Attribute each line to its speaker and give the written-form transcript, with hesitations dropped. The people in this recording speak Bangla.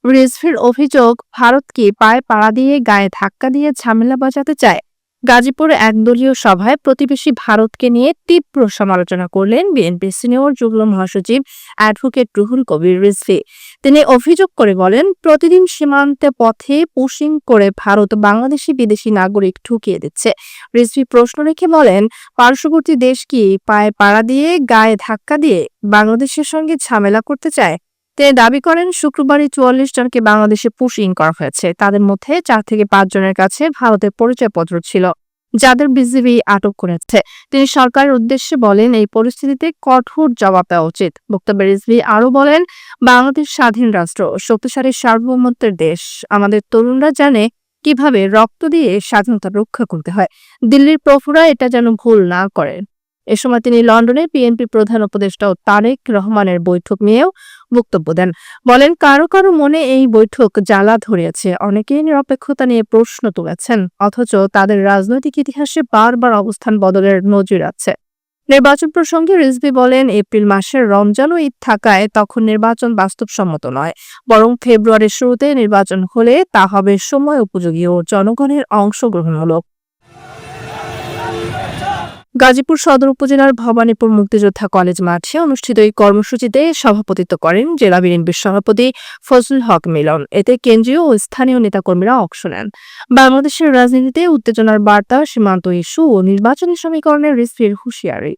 Speaker 1: রিজভির অভিযোগ, ভারতকে পায়ে পাড়া দিয়ে গায়ে ধাক্কা দিয়ে ঝামেলা বাঁচাতে চায়। গাজীপুরে একদলীয় সভায় প্রতিবেশী ভারতকে নিয়ে তীব্র সমালোচনা করলেন বিএনপির সিনিয়র যুগ্ম মহাসচিব অ্যাডভোকেট রুহুল কবির রিজভী। তিনি অভিযোগ করে বলেন, প্রতিদিন সীমান্তে পথে পুশিং করে ভারত বাংলাদেশি বিদেশি নাগরিক ঢুকিয়ে দিচ্ছে। রিজভী প্রশ্ন রেখে বলেন, পার্শ্ববর্তী দেশ কি পায়ে পাড়া দিয়ে গায়ে ধাক্কা দিয়ে বাংলাদেশের সঙ্গে ঝামেলা করতে চায়? তিনি দাবি করেন, শুক্রবারই ৪৪ জনকে বাংলাদেশে পুশিং করা হয়েছে। তাদের মধ্যে ৪ থেকে ৫ জনের কাছে ভারতের পরিচয়পত্র ছিল, যাদের বিজিবি আটক করেছে। তিনি সরকারের উদ্দেশ্যে বলেন, এই পরিস্থিতিতে কঠোর জবাব দেওয়া উচিত। বক্তব্যে রিজভী আরও বলেন, বাংলাদেশ স্বাধীন রাষ্ট্র, শক্তিশালী সার্বভৌমত্বের দেশ। আমাদের তরুণরা জানে কিভাবে রক্ত দিয়ে স্বাধীনতা রক্ষা করতে হয়। দিল্লির প্রফুরা এটা যেন ভুল না করেন। এ সময় তিনি লন্ডনে বিএনপি প্রধান উপদেষ্টা ও তারেক রহমানের বৈঠক নিয়েও বক্তব্য দেন। বলেন, কারো কারো মনে এই বৈঠক জ্বালা ধরিয়েছে। অনেকেই নিরপেক্ষতা নিয়ে প্রশ্ন তুলেছেন, অথচ তাদের রাজনৈতিক ইতিহাসে বারবার অবস্থান বদলের নজির আছে। নির্বাচন প্রসঙ্গে রিজভী বলেন, এপ্রিল মাসের রমজান ও ঈদ থাকায় তখন নির্বাচন বাস্তবসম্মত নয়, বরং ফেব্রুয়ারির শুরুতে নির্বাচন হলে তা হবে সময় উপযোগী ও জনগণের অংশগ্রহণমূলক। গাজীপুর সদর উপজেলার ভবানীপুর মুক্তিযোদ্ধা কলেজ মাঠে অনুষ্ঠিত এই কর্মসূচিতে সভাপতিত্ব করেন জেলা বিএনপির সভাপতি ফজলুল হক মিলন। এতে কেন্দ্রীয় ও স্থানীয় নেতাকর্মীরা অংশ নেন। বাংলাদেশের রাজনীতিতে উত্তেজনার বার্তা, সীমান্ত ইস্যু ও নির্বাচনী সমীকরণের রিজভীর হুঁশিয়ারি।